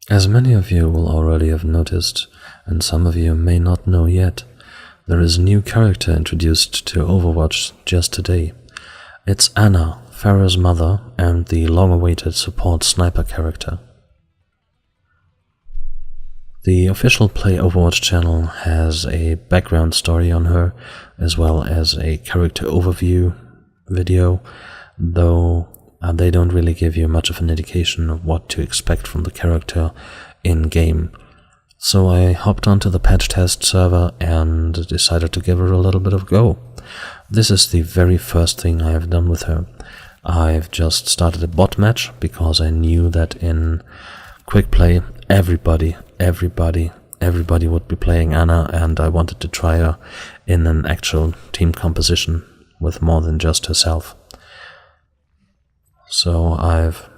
As many of you will already have noticed, and some of you may not know yet, there is a new character introduced to Overwatch just today. It's Anna, Pharah's mother, and the long-awaited support sniper character. The official Play Overwatch channel has a background story on her, as well as a character overview video, though they don't really give you much of an indication of what to expect from the character in-game. So I hopped onto the patch test server and decided to give her a little bit of a go. This is the very first thing I have done with her. I've just started a bot match because I knew that in quick play everybody would be playing Anna, and I wanted to try her in an actual team composition with more than just herself. So I've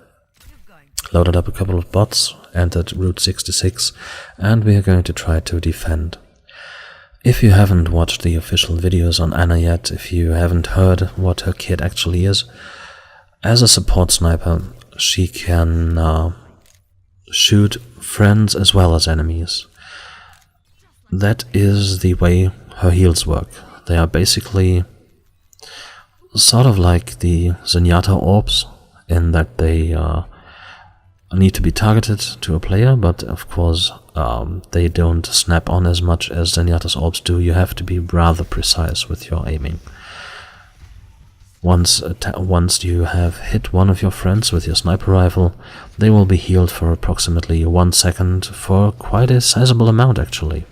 loaded up a couple of bots, entered Route 66, and we are going to try to defend. If you haven't watched the official videos on Anna yet, if you haven't heard what her kit actually is, as a support sniper she can shoot friends as well as enemies. That is the way her heals work. They are basically sort of like the Zenyatta orbs, in that they need to be targeted to a player, but of course they don't snap on as much as Zenyatta's orbs do. You have to be rather precise with your aiming. Once you have hit one of your friends with your sniper rifle, they will be healed for approximately 1 second, for quite a sizable amount actually.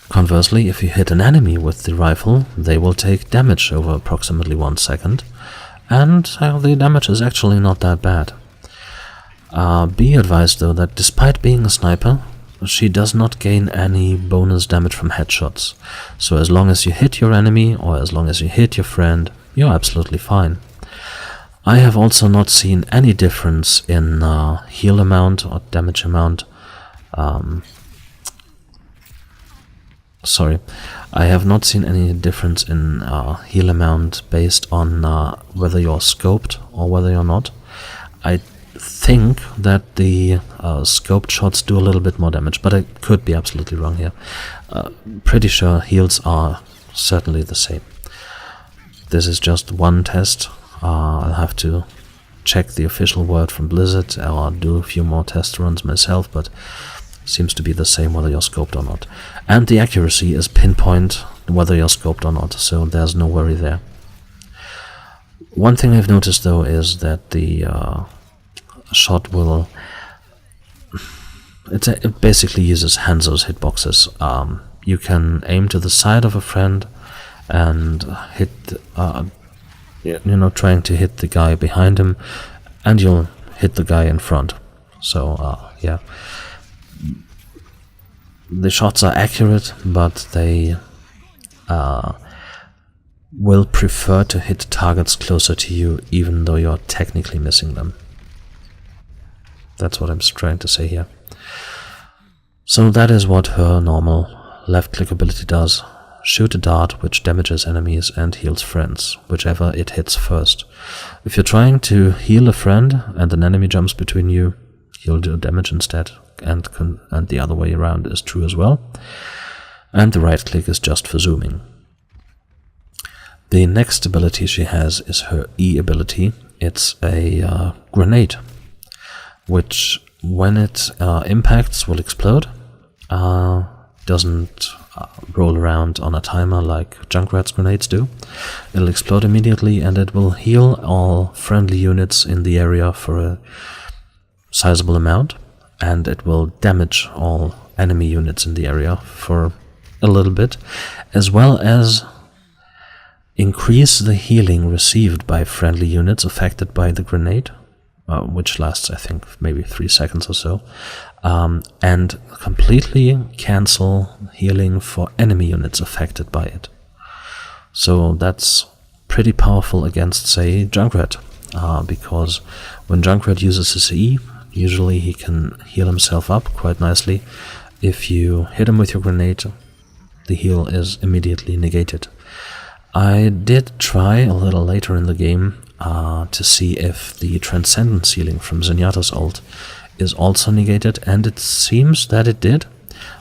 Conversely, if you hit an enemy with the rifle, they will take damage over approximately 1 second, and the damage is actually not that bad. Be advised though that despite being a sniper, she does not gain any bonus damage from headshots. So as long as you hit your enemy, or as long as you hit your friend, you're absolutely fine. I have also not seen any difference in heal amount or damage amount. I have not seen any difference in heal amount based on whether you're scoped or whether you're not. I think that the scoped shots do a little bit more damage, but I could be absolutely wrong here. Pretty sure heals are certainly the same. This is just one test. I'll have to check the official word from Blizzard or do a few more test runs myself, but seems to be the same whether you're scoped or not. And the accuracy is pinpoint whether you're scoped or not, so there's no worry there. One thing I've noticed though is that the shot will... It basically uses Hanzo's hitboxes. You can aim to the side of a friend and hit, trying to hit the guy behind him, and you'll hit the guy in front. So, yeah. The shots are accurate, but they will prefer to hit targets closer to you, even though you're technically missing them. That's what I'm trying to say here. So that is what her normal left-click ability does. Shoot a dart which damages enemies and heals friends, whichever it hits first. If you're trying to heal a friend and an enemy jumps between you, you'll do damage instead, and the other way around is true as well. And the right-click is just for zooming. The next ability she has is her E ability. It's a grenade, which when it impacts will explode. Doesn't roll around on a timer like Junkrat's grenades do. It'll explode immediately, and it will heal all friendly units in the area for a sizable amount, and it will damage all enemy units in the area for a little bit, as well as increase the healing received by friendly units affected by the grenade, which lasts, I think, maybe 3 seconds or so, and completely cancel healing for enemy units affected by it. So that's pretty powerful against, say, Junkrat, because when Junkrat uses his E, usually he can heal himself up quite nicely. If you hit him with your grenade, the heal is immediately negated. I did try a little later in the game to see if the Transcendence healing from Zenyatta's ult is also negated, and it seems that it did,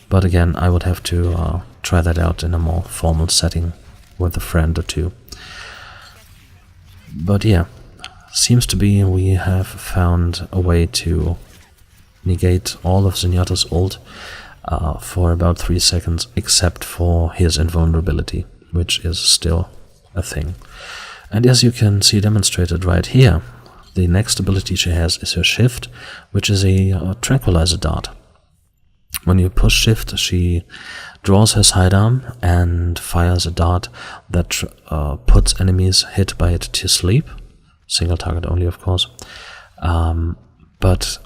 but again, I would have to try that out in a more formal setting with a friend or two. But yeah, seems to be we have found a way to negate all of Zenyatta's ult for about 3 seconds, except for his invulnerability, which is still a thing. And as you can see demonstrated right here, the next ability she has is her shift, which is a tranquilizer dart. When you push shift, she draws her sidearm and fires a dart that puts enemies hit by it to sleep. Single target only, of course. But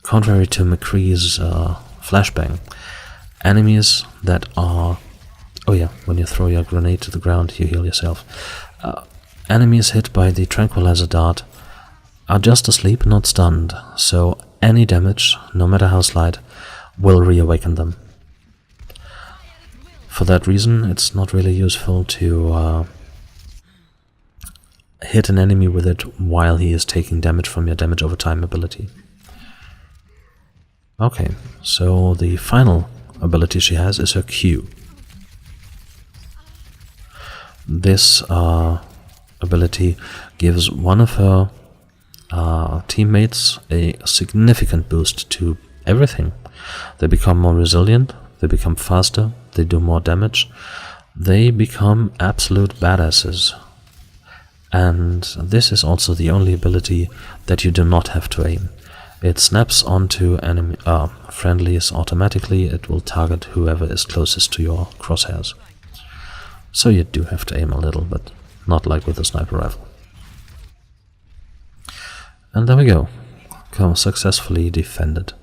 contrary to McCree's flashbang, enemies that are... Oh yeah, when you throw your grenade to the ground, you heal yourself. Enemies hit by the tranquilizer dart are just asleep, not stunned, so any damage, no matter how slight, will reawaken them. For that reason, it's not really useful to hit an enemy with it while he is taking damage from your damage over time ability. Okay, so the final ability she has is her Q. This ability gives one of her teammates a significant boost to everything. They become more resilient, they become faster, they do more damage, they become absolute badasses. And this is also the only ability that you do not have to aim. It snaps onto enemy friendlies automatically. It will target whoever is closest to your crosshairs. So you do have to aim a little, but not like with a sniper rifle. And there we go. Successfully defended.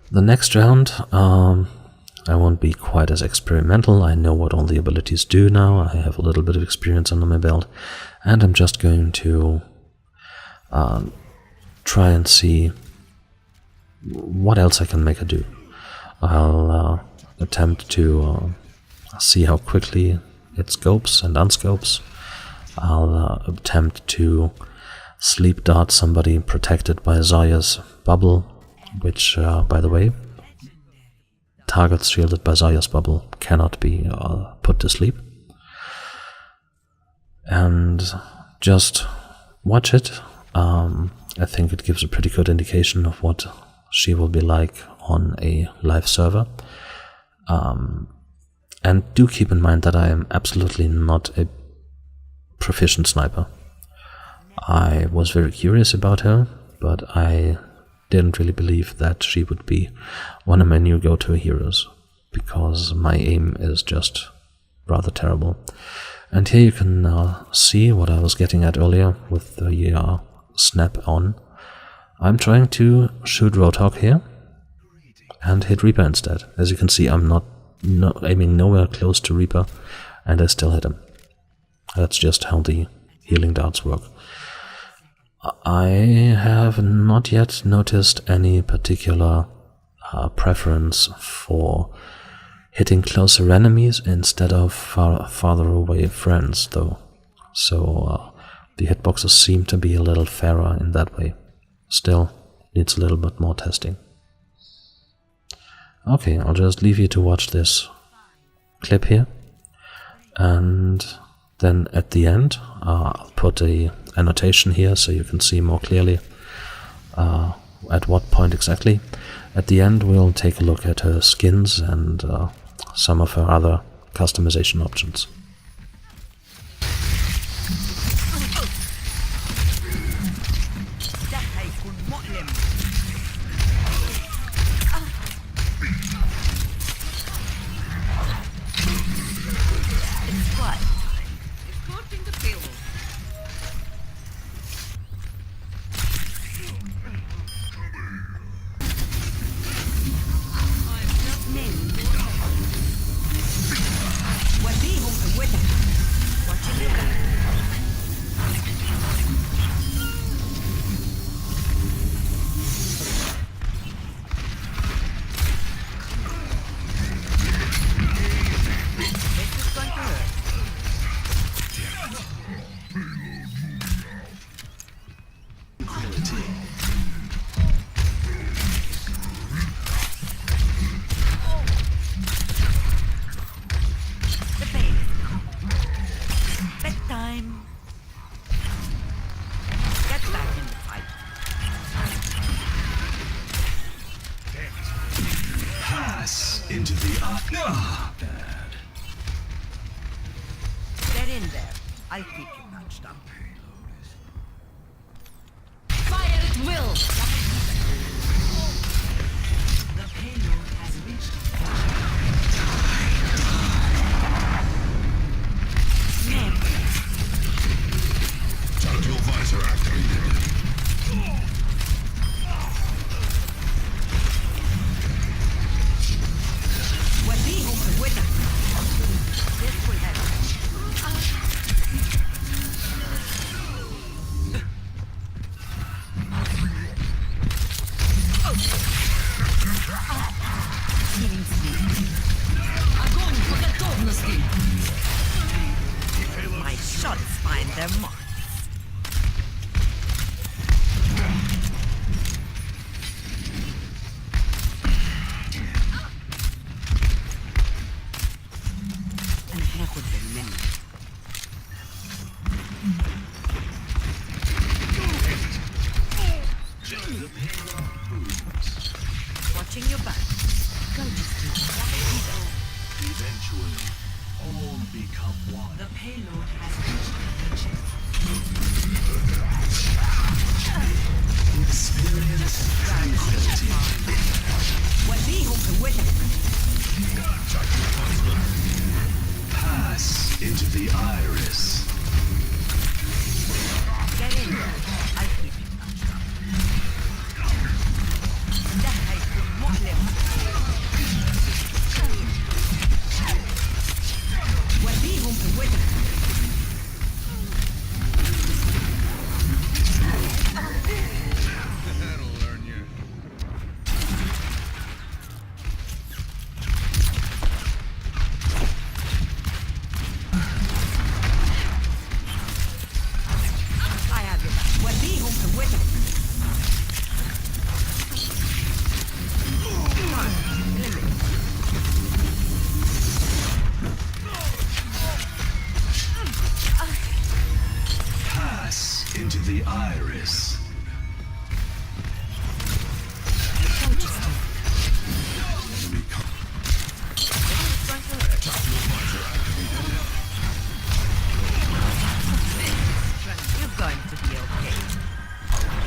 The next round, I won't be quite as experimental. I know what all the abilities do now. I have a little bit of experience under my belt, and I'm just going to try and see what else I can make her do. I'll attempt to see how quickly it scopes and unscopes. I'll attempt to sleep dart somebody protected by Zarya's bubble, which, by the way, targets shielded by Zarya's bubble cannot be put to sleep. And just watch it. I think it gives a pretty good indication of what she will be like on a live server. And do keep in mind that I am absolutely not a proficient sniper. I was very curious about her, but I didn't really believe that she would be one of my new go-to heroes, because my aim is just rather terrible. And here you can see what I was getting at earlier with the snap on. I'm trying to shoot Roadhog here and hit Reaper instead. As you can see, I'm not aiming nowhere close to Reaper, and I still hit him. That's just how the healing darts work. I have not yet noticed any particular preference for hitting closer enemies instead of farther away friends, though. So the hitboxes seem to be a little fairer in that way. Still, needs a little bit more testing. Okay, I'll just leave you to watch this clip here, and then at the end I'll put a annotation here so you can see more clearly at what point exactly. At the end we'll take a look at her skins and some of her other customization options. into the eye. Get in there. I'll keep you patched up. Fire at will! The payload has reached Tactical visor activated. What we hope to win. This will help. Healing sleep. Огонь по готовности. My shots find their mark. And half of them men. Watching your back. Go to sleep. Eventually, all become one. The payload has reached the Experience tranquility. What we hope to win. Pass into the iris. Get in there. I'll keep you patched up. ده هيكون مؤلم. وديهم قوتك. That'll learn you. I have your back. وديهم قوتك. Pass into the iris. Enemy You're going to be okay.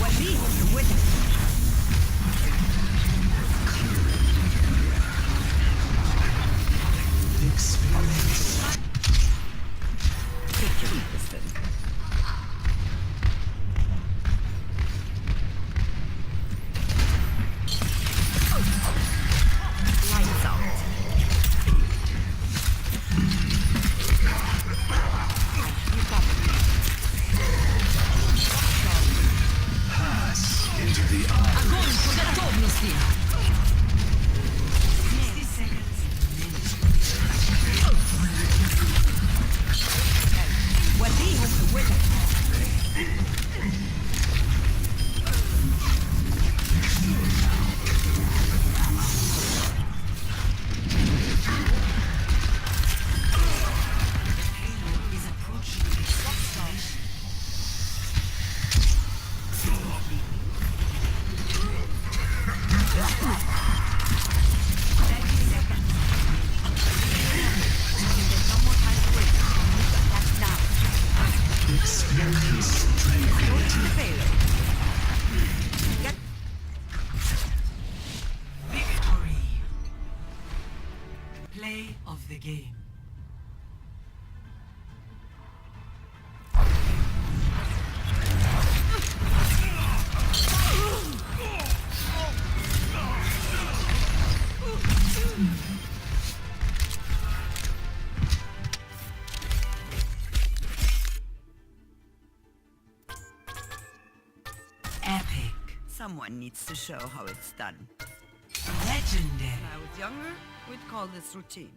وديهم قوتك. experience. Take your medicine. Lights out. You got it. Pass into the iris. Огонь по готовности. 60 seconds. وديهم قوتك. is approaching its station. Experience tranquility. Victory. Play of the game. Epic. Someone needs to show how it's done. Legendary. When I was younger, we'd call this routine.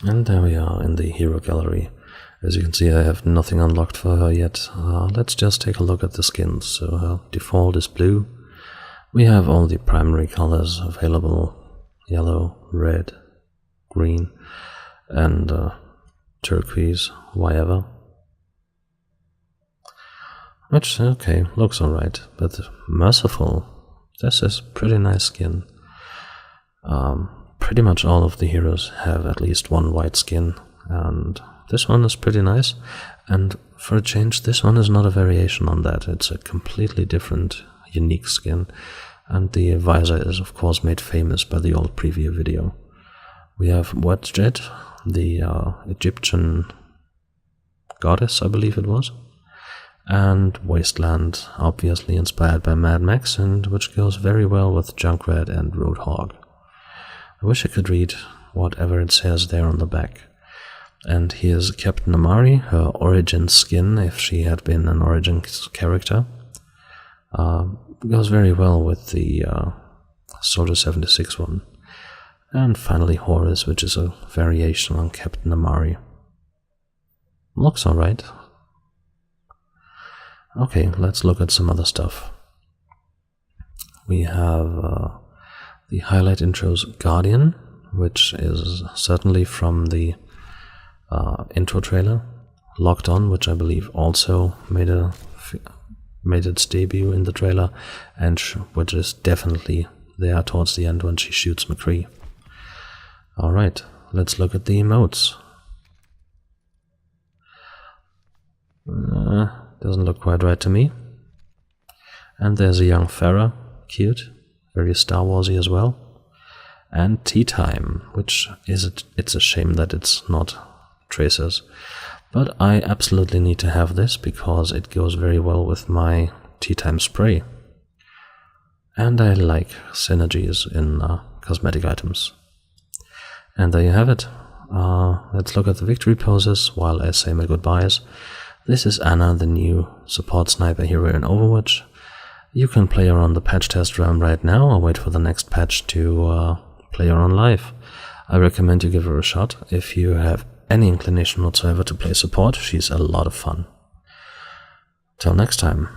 And there we are in the hero gallery. As you can see, I have nothing unlocked for her yet. Let's just take a look at the skins. So her default is blue. We have all the primary colors available: yellow, red, green, and turquoise, whatever. Which, okay, looks alright, but merciful. This is pretty nice skin. Pretty much all of the heroes have at least one white skin, and this one is pretty nice. And for a change, this one is not a variation on that. It's a completely different, unique skin. And the visor is, of course, made famous by the old preview video. We have Wedjet, the Egyptian goddess, I believe it was. And Wasteland, obviously inspired by Mad Max, and which goes very well with Junkrat and Roadhog. I wish I could read whatever it says there on the back. And here's Captain Amari, her origin skin, if she had been an origin character. Goes very well with the Soldier 76 one. And finally Horus, which is a variation on Captain Amari. Looks alright. Okay, let's look at some other stuff. We have the highlight intro's Guardian, which is certainly from the intro trailer. Locked On, which I believe also made its debut in the trailer, and which is definitely there towards the end when she shoots McCree. Alright, let's look at the emotes. Doesn't look quite right to me. And there's a young Farah, cute, very Star Warsy as well. And Tea Time, which it's a shame that it's not Tracer's. But I absolutely need to have this because it goes very well with my Tea Time spray. And I like synergies in cosmetic items. And there you have it. Let's look at the victory poses while I say my goodbyes. This is Anna, the new support sniper hero in Overwatch. You can play her on the patch test realm right now, or wait for the next patch to play her on live. I recommend you give her a shot. If you have any inclination whatsoever to play support, she's a lot of fun. Till next time.